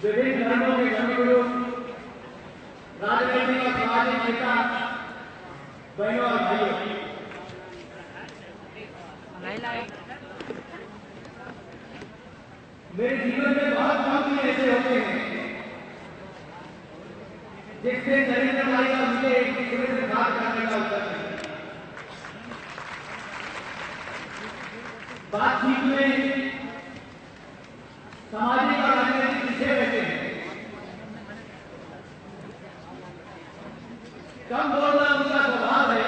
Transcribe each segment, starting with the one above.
विभिन्न धर्मों के धर्मगुरु, राजनीतिक और सामाजिक नेता, बहनों और भाइयों, मेरे जीवन में बहुत काम ऐसे होते हैं जिससे नरेंद्र भाई और मुझे एक दूसरे से बात करने का अवसर है। बातचीत में सामाजिक और राजनीतिक विषय रहते हैं। कम बोलना उनका स्वभाव है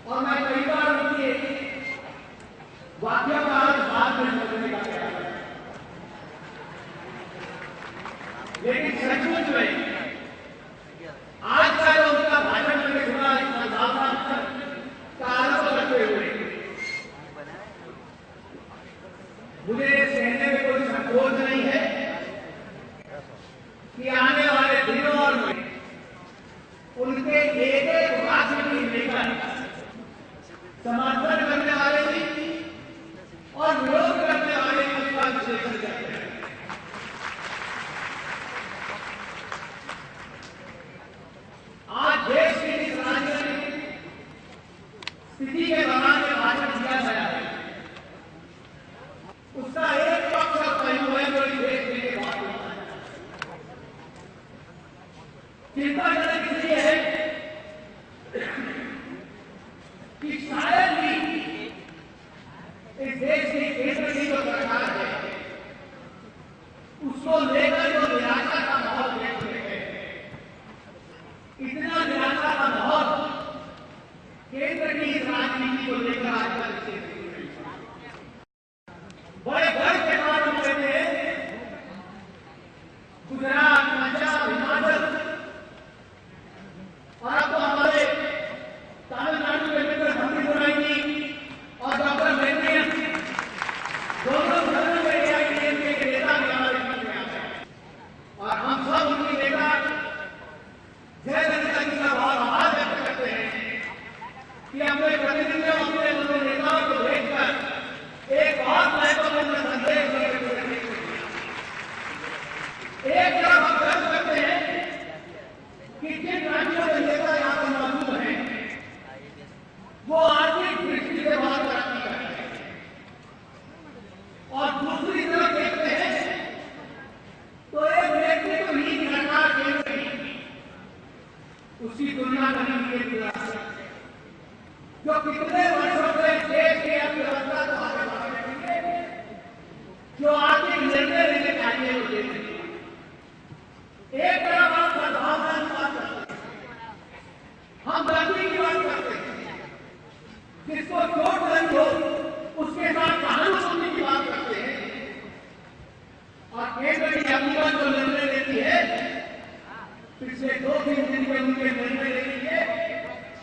और मैं कई बार उनके वाक्यों का अर्थ बाद में समझने का प्रयास करता हूं। लेकिन सचमुच में आज का जो उनका भाषण मैंने सुना इस संभावना का आरोप करते हुए मुझे कहने में कोई संकोच नहीं है कि आने वाले दिनों और में उनके एक एक वाक्य को लेकर समर्थन करने वाले भी और विरोध करने वाले भी उसका विश्लेषण करते हैं। आज देश की इस राजनीतिक स्थिति के दौरान जो भाषण दिया गया है उसका एक पक्ष और पहलू है जो देश के लिए बहुत होता है। चिंताजनक इसलिए है कि शायद भी इस देश की केंद्र की जो सरकार है उसको लेकर जो निराशा का माहौल देख रहे हैं, इतना निराशा का माहौल केंद्र की इस राजनीति को लेकर आजकल बड़े गर्व के साथ हम कहते हैं गुजरात, पंजाब, हिमाचल और अब तो हमारे तमिलनाडु के मित्र हम्पी दुराई और डॉक्टर वेंकैया दोनों सदनों में एआईएडीएमके के नेता भी हमारे बीच में आते हैं और हम सब उनकी नेता जय ललिता जी का बहुत आभार व्यक्त करते हैं कि अपने प्रतिनिधियों अपने नेताओं को भेजकर एक बहुत महत्वपूर्ण संदेश एक तरफ हम गर्व करते हैं कि जिन राज्यों में नेता यहां पर मौजूद हैं वो आर्थिक दृष्टि से बहुत तरक्की कर रहे हैं और दूसरी तरफ देखते हैं तो एक व्यक्ति तो ही सरकार केंद्र की उसकी तुलना करने के लिए जो कितने वर्षों से देश की अर्थव्यवस्था को आगे बढ़ाने के लिए जो आर्थिक निर्णय लेने चाहिए वो देते हैं। एक तरफ हम सद्भावना की बात करते हैं, हम गलती की बात करते हैं, जिसको चोट लगी हो उसके साथ कहानी सुनने की बात करते हैं और केंद्र की हुकूमत जो निर्णय लेती है पिछले 2-3 दिन में उनके निर्णय लेती है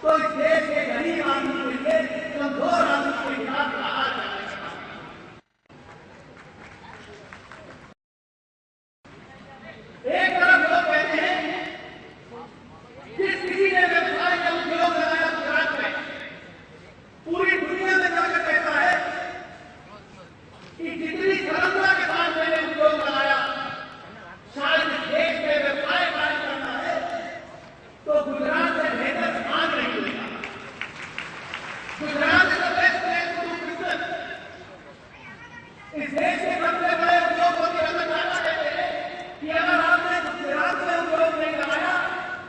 तो इस देश के गरीब आदमी के लिए कमजोर आदमी के खिलाफ रहा जाए। एक तरफ लोग कहते हैं जिस किसी ने व्यवसाय का उद्योग लगाया गुजरात में पूरी दुनिया में जाकर कहता है कि जितनी सरलता के साथ मैंने उद्योग लगाया शायद देश में व्यवसाय कार्य करना है तो गुजरात से बेहतर स्थान नहीं मिलेगा। Gujarat is the best place to do business. इस देश के सबसे बड़े उद्योगपति हमें कहना कहते हैं कि अगर आपने गुजरात में उद्योग नहीं लगाया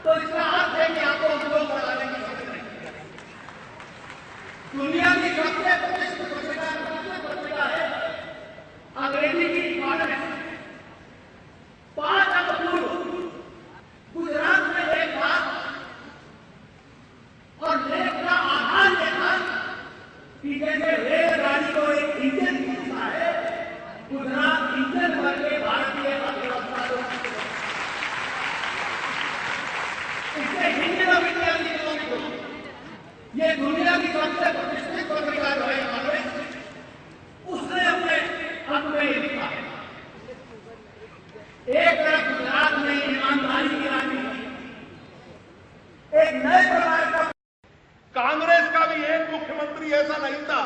तो इसका अर्थ है कि आपको उद्योग लगाने की जरूरत नहीं। दुनिया की सबसे प्रतिष्ठित पत्रिका है अंग्रेजी की इकोनॉमिस्ट 5 अंक पूर्व गुजरात में एक बात और लेख का आधार यह था कि जैसे रेलगाड़ी को एक इंजन खींचता है गुजरात इंजन भर के भारतीय अर्थव्यवस्था को इससे इंडियन ऑफ इंडिया की इकोनॉमी को ये दुनिया की सबसे प्रतिष्ठित पत्रिका जो है इकोनॉमिस्ट उसने अपने अंत में ये लिखा है। एक तरफ गुजरात में ईमानदारी की राजनीति एक नए प्रकार का कांग्रेस का भी एक मुख्यमंत्री ऐसा नहीं था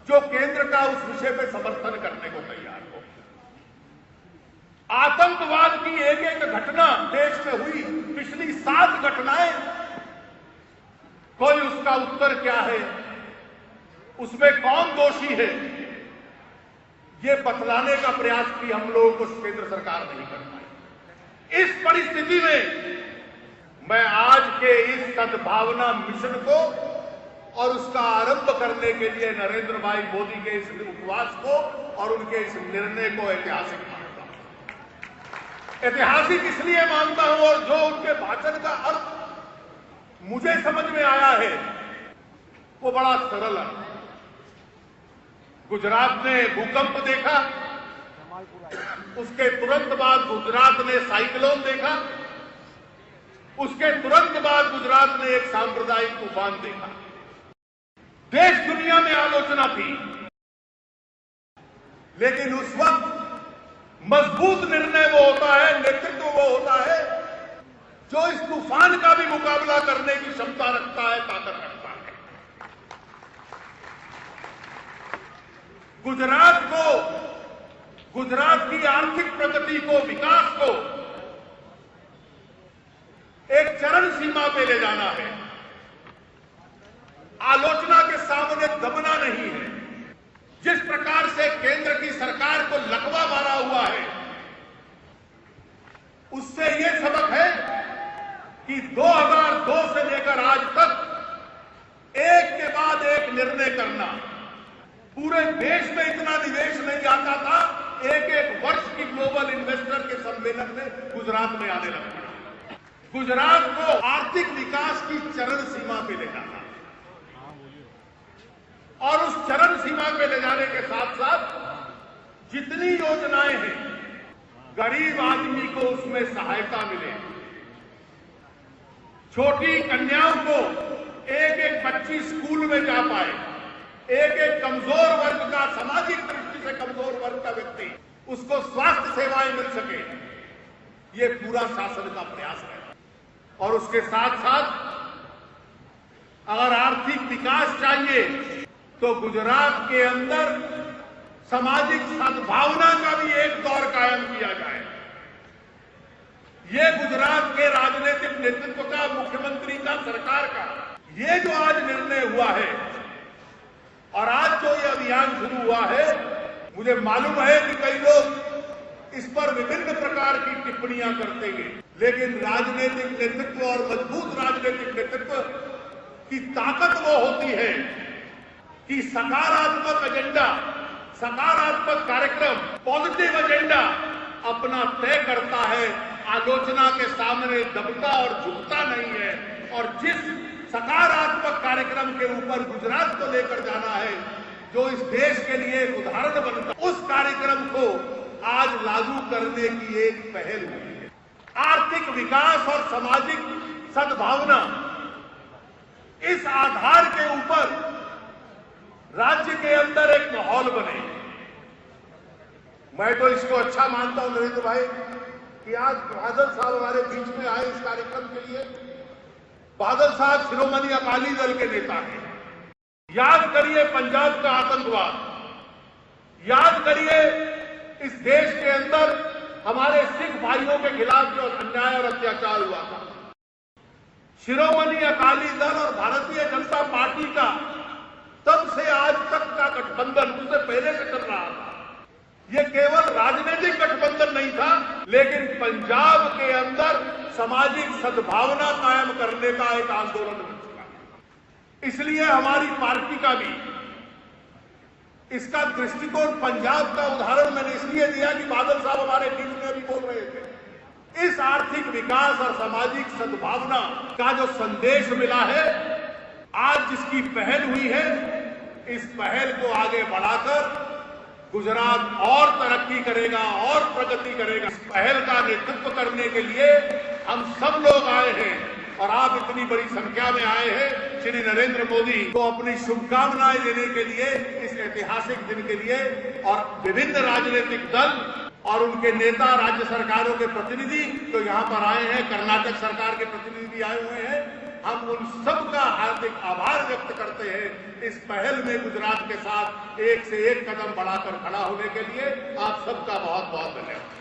जो केंद्र का उस विषय पे समर्थन करने को तैयार हो। आतंकवाद की एक एक घटना देश में हुई, पिछली 7 घटनाएं, कोई उसका उत्तर क्या है, उसमें कौन दोषी है, ये बतलाने का प्रयास भी हम लोगों को केंद्र सरकार नहीं कर पाई। इस परिस्थिति में मैं आज के इस सद्भावना मिशन को और उसका आरंभ करने के लिए नरेंद्र भाई मोदी के इस उपवास को और उनके इस निर्णय को ऐतिहासिक मानता हूं। ऐतिहासिक इसलिए मानता हूं और जो उनके भाषण का अर्थ मुझे समझ में आया है वो बड़ा सरल है। गुजरात ने भूकंप देखा, उसके तुरंत बाद गुजरात ने साइक्लोन देखा, उसके तुरंत बाद गुजरात ने एक सांप्रदायिक तूफान देखा। देश दुनिया में आलोचना थी, लेकिन उस वक्त मजबूत निर्णय वो होता है, नेतृत्व वो होता है जो इस तूफान का भी मुकाबला करने की क्षमता रखता है, ताकत रखता है। गुजरात की आर्थिक प्रगति को, विकास को एक चरम सीमा पे ले जाना है। आलोचना के सामने दबना नहीं है। जिस प्रकार से केंद्र की सरकार को लकवा मारा हुआ है, उससे यह सबक है कि 2002 से लेकर आज तक एक के बाद एक निर्णय करना। पूरे देश में इतना निवेश नहीं आता था, एक एक वर्ष की ग्लोबल इन्वेस्टर के सम्मेलन में गुजरात में आने लगा। गुजरात को आर्थिक विकास की चरम सीमा पे ले जाना और उस चरम सीमा पे ले जाने के साथ साथ जितनी योजनाएं हैं, गरीब आदमी को उसमें सहायता मिले, छोटी कन्याओं को एक एक बच्ची स्कूल में जा पाए, एक एक कमजोर वर्ग का, सामाजिक दृष्टि से कमजोर वर्ग का व्यक्ति, उसको स्वास्थ्य सेवाएं मिल सके, ये पूरा शासन का प्रयास है। और उसके साथ साथ अगर आर्थिक विकास चाहिए तो गुजरात के अंदर सामाजिक सद्भावना का भी एक दौर कायम किया जाए। ये गुजरात के राजनीतिक नेतृत्व का, मुख्यमंत्री का, सरकार का ये जो आज निर्णय हुआ है और आज जो ये अभियान शुरू हुआ है, मुझे मालूम है कि कई लोग इस पर विभिन्न प्रकार की टिप्पणियां करते हैं, लेकिन राजनीतिक नेतृत्व और मजबूत राजनीतिक नेतृत्व की ताकत वो होती है कि सकारात्मक एजेंडा, सकारात्मक कार्यक्रम, पॉजिटिव एजेंडा अपना तय करता है, आलोचना के सामने दबता और झुकता नहीं है। और जिस सकारात्मक कार्यक्रम के ऊपर गुजरात को लेकर जाना है, जो इस देश के लिए एक उदाहरण बनता, उस कार्यक्रम को आज लागू करने की एक पहल हुई है। आर्थिक विकास और सामाजिक सद्भावना, इस आधार के ऊपर राज्य के अंदर एक माहौल बने। मैं तो इसको अच्छा मानता हूं नरेंद्र भाई कि आज बादल साहब हमारे बीच में आए इस कार्यक्रम के लिए। बादल साहब शिरोमणि अकाली दल के नेता हैं। याद करिए पंजाब का आतंकवाद, याद करिए इस देश के अंदर हमारे सिख भाइयों के खिलाफ जो अन्याय और अत्याचार हुआ था। शिरोमणि अकाली दल और भारतीय जनता पार्टी का तब से आज तक का गठबंधन, उससे पहले से चल रहा था। ये केवल राजनीतिक गठबंधन नहीं था, लेकिन पंजाब के अंदर सामाजिक सद्भावना कायम करने का एक आंदोलन बन चुका। इसलिए हमारी पार्टी का भी इसका दृष्टिकोण, पंजाब का उदाहरण मैंने इसलिए दिया कि बादल साहब हमारे बीच में अभी बोल रहे थे। इस आर्थिक विकास और सामाजिक सद्भावना का जो संदेश मिला है, आज जिसकी पहल हुई है, इस पहल को आगे बढ़ाकर गुजरात और तरक्की करेगा और प्रगति करेगा। इस पहल का नेतृत्व करने के लिए हम सब लोग आए हैं और आप इतनी बड़ी संख्या में आए हैं। श्री नरेंद्र मोदी को अपनी शुभकामनाएं देने के लिए, इस ऐतिहासिक दिन के लिए, और विभिन्न राजनीतिक दल और उनके नेता, राज्य सरकारों के प्रतिनिधि जो यहां पर आए हैं, कर्नाटक सरकार के प्रतिनिधि भी आए हुए हैं, हम उन सब का हार्दिक आभार व्यक्त करते हैं। इस पहल में गुजरात के साथ एक से एक कदम बढ़ाकर खड़ा होने के लिए आप सबका बहुत बहुत धन्यवाद।